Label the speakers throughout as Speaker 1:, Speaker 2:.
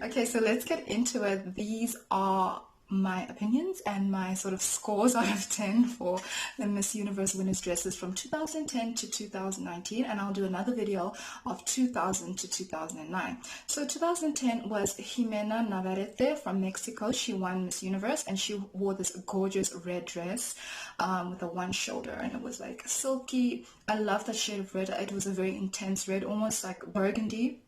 Speaker 1: Okay, so let's get into it. These are my opinions and my sort of scores out of 10 for the Miss Universe winners dresses from 2010 to 2019, and I'll do another video of 2000 to 2009. So 2010 was Jimena Navarrete from Mexico. She won Miss Universe and she wore this gorgeous red dress with a one shoulder, and it was like silky. I love that shade of red. It was a very intense red, almost like burgundy.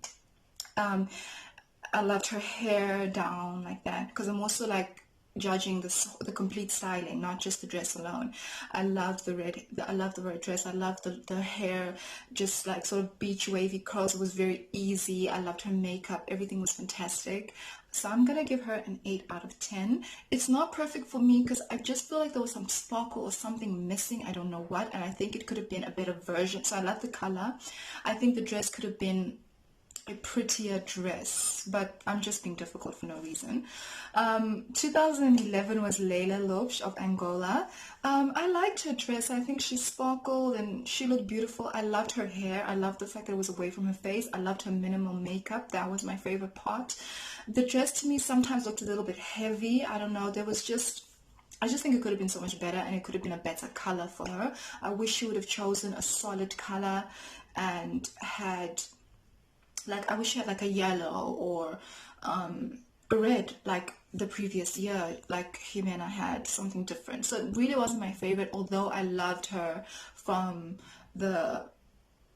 Speaker 1: I loved her hair down like that, because I'm also like judging the complete styling, not just the dress alone. I loved the red dress. I loved the hair, just like sort of beach wavy curls. It was very easy. I loved her makeup. Everything was fantastic. So I'm gonna give her an 8 out of 10. It's not perfect for me because I just feel like there was some sparkle or something missing. I don't know what, and I think it could have been a better version. So I love the color. I think the dress could have been a prettier dress, but I'm just being difficult for no reason. 2011 was Leila Lopes of Angola. I liked her dress. I think she sparkled and she looked beautiful. I loved her hair. I loved the fact that it was away from her face. I loved her minimal makeup. That was my favorite part. The dress to me sometimes looked a little bit heavy. I don't know. I just think it could have been so much better, and it could have been a better color for her. I wish she would have chosen a solid color and I wish she had like a yellow or a red like the previous year, like Jimena had something different. So it really wasn't my favorite, although I loved her from the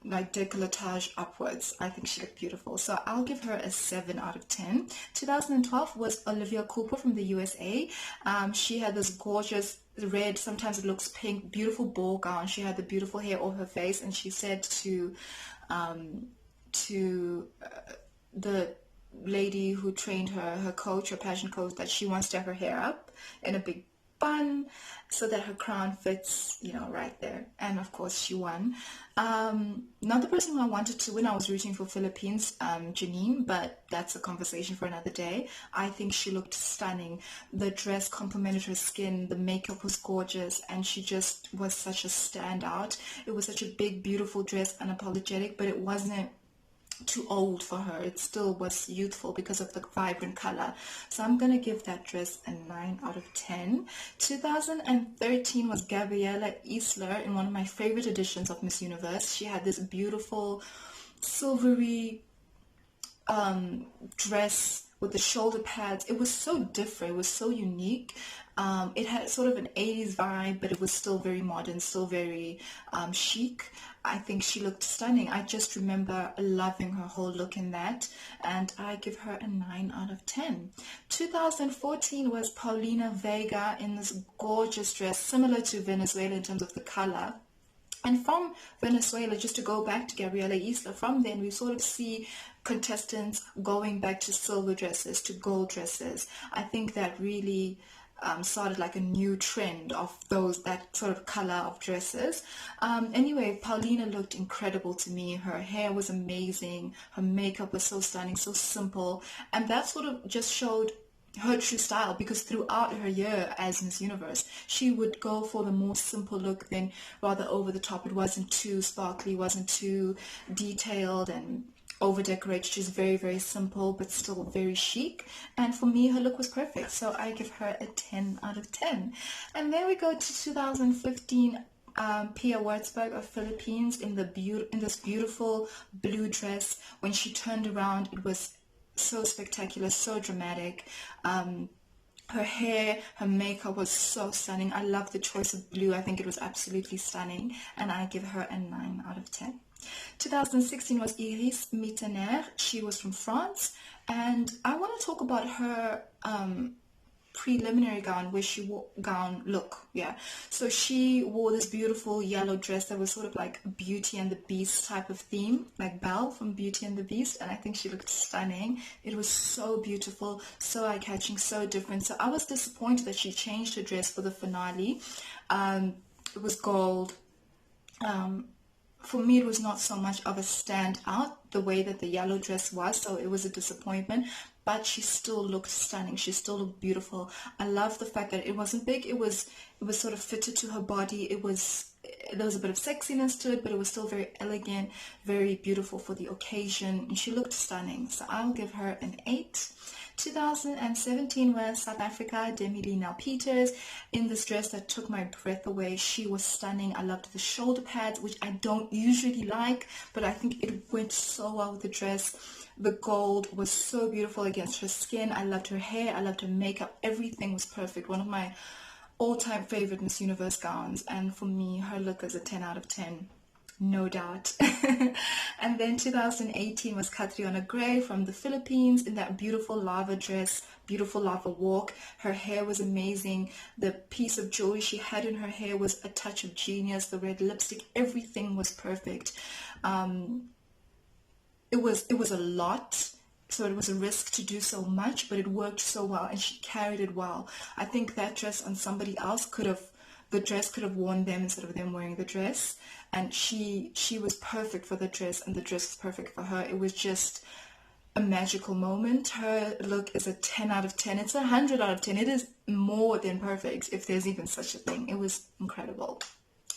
Speaker 1: like décolletage upwards. I think she looked beautiful. So I'll give her a 7 out of 10. 2012 was Olivia Culpo from the USA. She had this gorgeous red, sometimes it looks pink, beautiful ball gown. She had the beautiful hair over her face, and she said to the lady who trained her coach, her passion coach, that she wants to have her hair up in a big bun so that her crown fits, right there. And of course she won. Not the person who I wanted to win. I was rooting for Philippines, Janine, but that's a conversation for another day. I think she looked stunning. The dress complemented her skin. The makeup was gorgeous, and she just was such a standout. It was such a big, beautiful dress, unapologetic, but it wasn't too old for her. It still was youthful because of the vibrant color. So I'm gonna give that dress a 9 out of 10. 2013 was Gabriela Isler in one of my favorite editions of Miss Universe. She had this beautiful silvery dress with the shoulder pads. It was so different. It was so unique. It had sort of an 80s vibe, but it was still very modern, still very chic. I think she looked stunning. I just remember loving her whole look in that, and I give her a 9 out of 10. 2014 was Paulina Vega in this gorgeous dress, similar to Venezuela in terms of the color. And from Venezuela, just to go back to Gabriela Isla, from then we sort of see contestants going back to silver dresses, to gold dresses. I think that really started like a new trend of that sort of color of dresses. Anyway, Paulina looked incredible to me. Her hair was amazing. Her makeup was so stunning, so simple. And that sort of just showed her true style, because throughout her year as Miss Universe, she would go for the more simple look than rather over the top. It wasn't too sparkly, wasn't too detailed and over decorated. She's very, very simple but still very chic, and for me her look was perfect, so I give her a 10 out of 10. And then we go to 2015. Pia Wurtzberg of Philippines in this beautiful blue dress. When she turned around, it was so spectacular, so dramatic. Her hair, her makeup was so stunning. I love the choice of blue. I think it was absolutely stunning, and I give her a 9 out of 10. 2016 was Iris Mittener. She was from France, and I want to talk about her preliminary gown, where she wore gown look. So she wore this beautiful yellow dress that was sort of like Beauty and the Beast type of theme, like Belle from Beauty and the Beast, and I think she looked stunning. It was so beautiful, so eye-catching, so different. So I was disappointed that she changed her dress for the finale. It was gold. For me, it was not so much of a standout the way that the yellow dress was, so it was a disappointment, but she still looked stunning. She still looked beautiful. I love the fact that it wasn't big. It was sort of fitted to her body. It there was a bit of sexiness to it, but it was still very elegant, very beautiful for the occasion, and she looked stunning. So I'll give her an 8. 2017 was South Africa, Demi Lee Now Peters, in this dress that took my breath away. She was stunning. I loved the shoulder pads, which I don't usually like, but I think it went so well with the dress. The gold was so beautiful against her skin. I loved her hair. I loved her makeup. Everything was perfect. One of my all-time favorite Miss Universe gowns, and for me, her look is a 10 out of 10, no doubt. And then 2018 was Lianna Gray from the Philippines in that beautiful lava dress, beautiful lava walk. Her hair was amazing. The piece of jewelry she had in her hair was a touch of genius. The red lipstick, everything was perfect. It was a lot, so it was a risk to do so much, but it worked so well, and she carried it well. I think that dress on somebody else the dress could have worn them instead of them wearing the dress, and she was perfect for the dress, and the dress was perfect for her. It was just a magical moment. Her look is a 10 out of 10. It's a 100 out of 10. It is more than perfect, if there's even such a thing. It was incredible.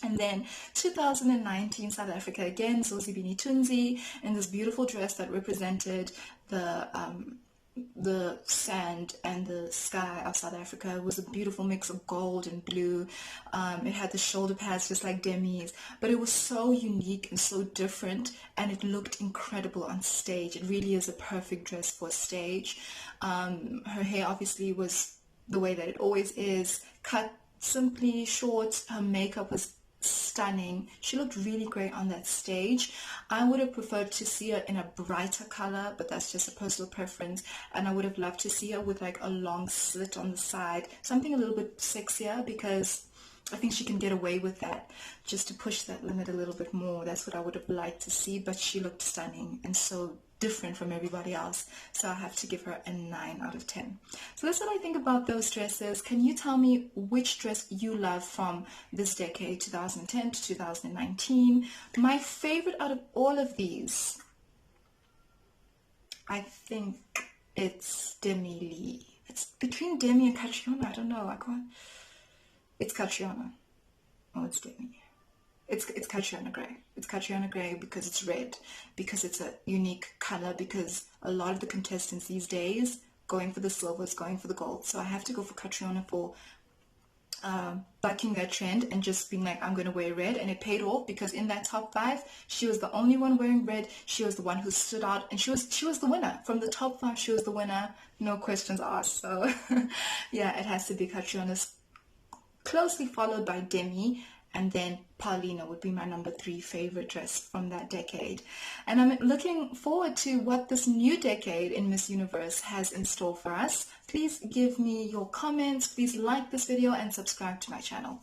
Speaker 1: And then 2019 South Africa again, Zozibini Tunzi in this beautiful dress that represented the sand and the sky of South Africa. It was a beautiful mix of gold and blue. It had the shoulder pads just like Demi's, but it was so unique and so different, and it looked incredible on stage. It really is a perfect dress for stage. Her hair obviously was the way that it always is, cut simply short. Her makeup was stunning. She looked really great on that stage. I would have preferred to see her in a brighter color, but that's just a personal preference, and I would have loved to see her with like a long slit on the side, something a little bit sexier, because I think she can get away with that, just to push that limit a little bit more. That's what I would have liked to see, but she looked stunning and so different from everybody else, so I have to give her a 9 out of 10. So that's what I think about those dresses. Can you tell me which dress you love from this decade, 2010 to 2019? My favorite out of all of these, I think it's Demi Lee. It's between Demi and Catriona. I don't know. It's Catriona. Oh, it's Demi. It's Lianna Gray. It's Lianna Gray because it's red, because it's a unique color, because a lot of the contestants these days going for the silvers, going for the gold. So I have to go for Lianna for bucking that trend and just being like, I'm going to wear red, and it paid off, because in that top 5, she was the only one wearing red. She was the one who stood out, and she was the winner. From the top 5, she was the winner, no questions asked. So yeah, it has to be Lianna, closely followed by Demi, and then Paulina would be my number 3 favorite dress from that decade. And I'm looking forward to what this new decade in Miss Universe has in store for us. Please give me your comments, please like this video and subscribe to my channel.